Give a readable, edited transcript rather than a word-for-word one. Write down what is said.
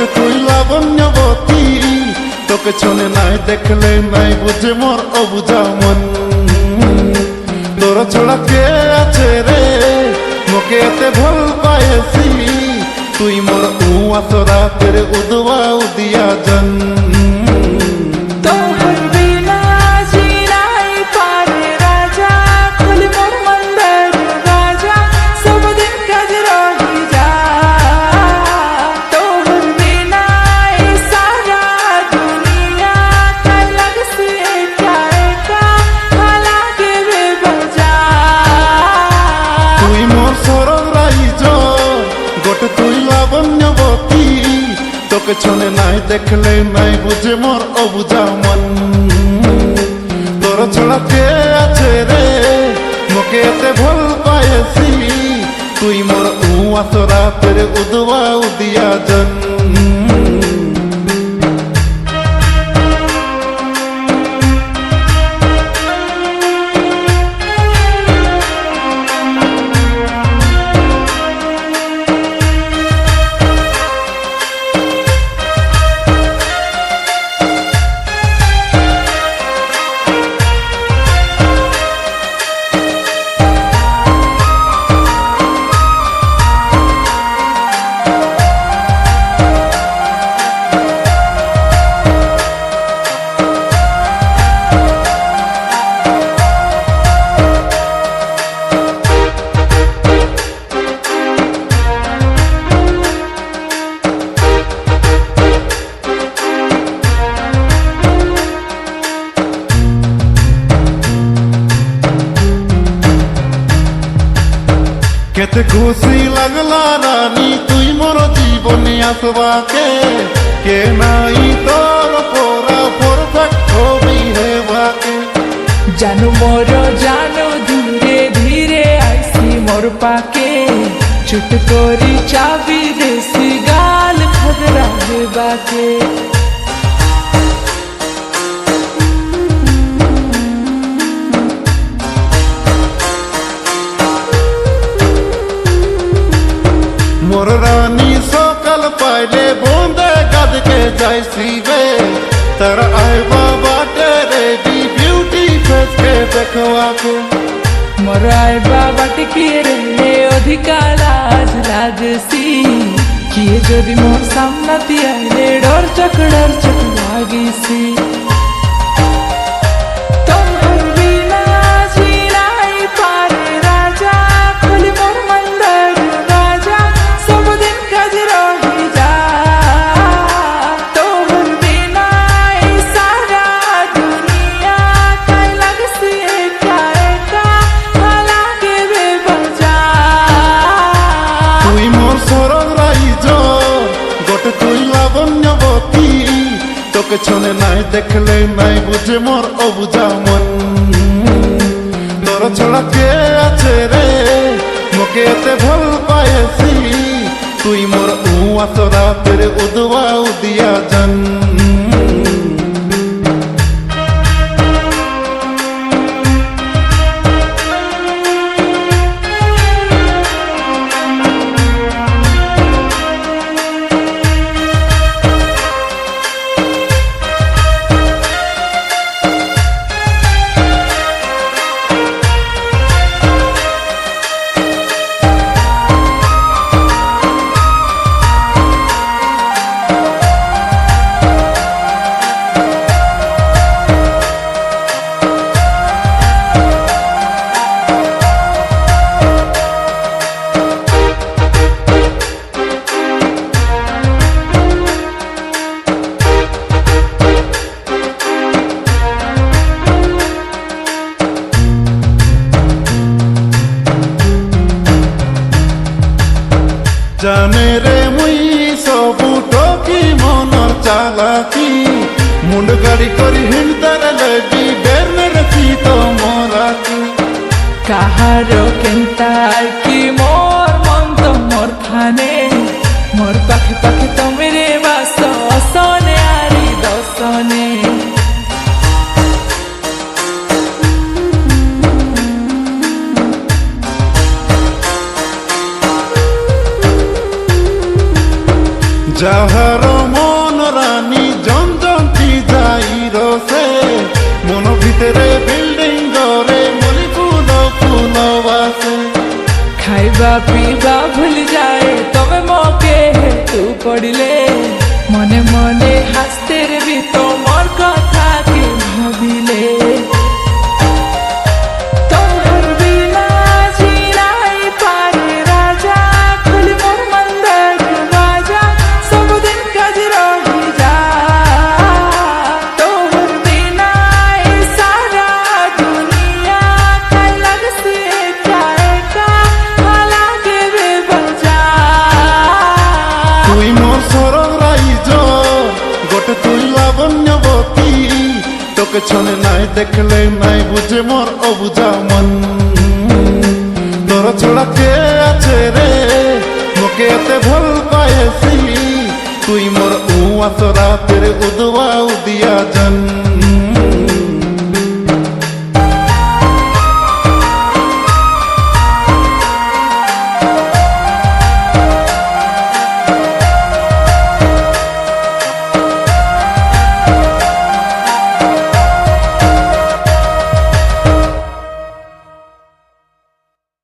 গোটে তুই লাবণ্যবতী তোকে ছনে নাই দেখলে নাই বুঝে মোর অবুঝা মন তোর ছড়া কে আছে রে মোকে এতে ভাল পাইছি তুই মোর আসরা তেরে উদবা উদিয়া জন তুই লাবণ্যবতী তোকে ছনে নাই দেখলে নাই বুঝে মোর অবুঝা মন তোর ছড়া কে আছে রে মোকে এতে ভাল পাইছি তুই মোর আসরা তেরে উদবা উদিয়া জন কেতে খুশি লাগলা রানী তুই মোর জীবনে আসবাকে কে নাই তোর পোরা পরফেক্ট ছবি হেবাকে জানো মোর জানো ধীরে ধীরে আইসি মোর পাকে চুট করি চাবি দেশি গাল খদরা হেবাকে মোর রানী সকাল পাইলে বোঁদে কাঁদকে যাইছি বে তার আইবা বাটে রেডি বিউটি ফেসকে দেখবাকে মোর আইবা বাটকে রে অধিকা লাজ লাগসি কিয়ে যদি মোর সামনাতি আইলে ডর চক লাগিসি তোকে ছনে নাই দেখলে নাই বুঝে মোর অবুঝা মন তোর ছড়া কে আছে রে মোকে এতে ভাল পাইছি তুই মোর আসরা তেরে উদবা উদিয়া জন জানে রে মুই সবু টকি মনর চালাকি মুন্ড গাড়ি করি হিন্দার লাগি বেরনের শীত মরাকি কাহার কেন্তার কি মোর মন তো মোর খানে মোর পাখে পাখে তুমি রে বাস অসনে আরি দশনে যাহার মন রানী জঞ্জন্তি যাই রসে মন ভিতরে বিল্ডিং গড়ে মলি ফুল ফুল বাসে খাଇବା ପିଇବା ଭୁଲି ଯାଏ ତମେ ମକେ ତୁ ପଡ଼ିଲେ ମନେ ମନେ ହାସ୍ତେରେ ବି ତମର କଥା କି ଭାବିଲେ ତୋର ବିନା ଜିରାଇ ପାରେ ରାଜା ଖୋଲି ମୋର ମନ୍ଦିର ବାଜା ସବୁଦିନ କାଜି ରହିଯା ତୋର ବିନା ଏ ସାରା ଦୁନିଆ କାଇ ଲାଗସି ଏକା ଏକା লাগে রে বাজা তুই মোর সরগ রাইজ গোটে তুই লাবণ্যবতী তোকে ছনে নাই দেখলে নাই বুঝে মোর অবুঝা মন তোর ছড়া কে আছে রে মোকে এতে ভাল পাইছি তুই মোর উয়াস রাতের উদুয়া উদিয়া জন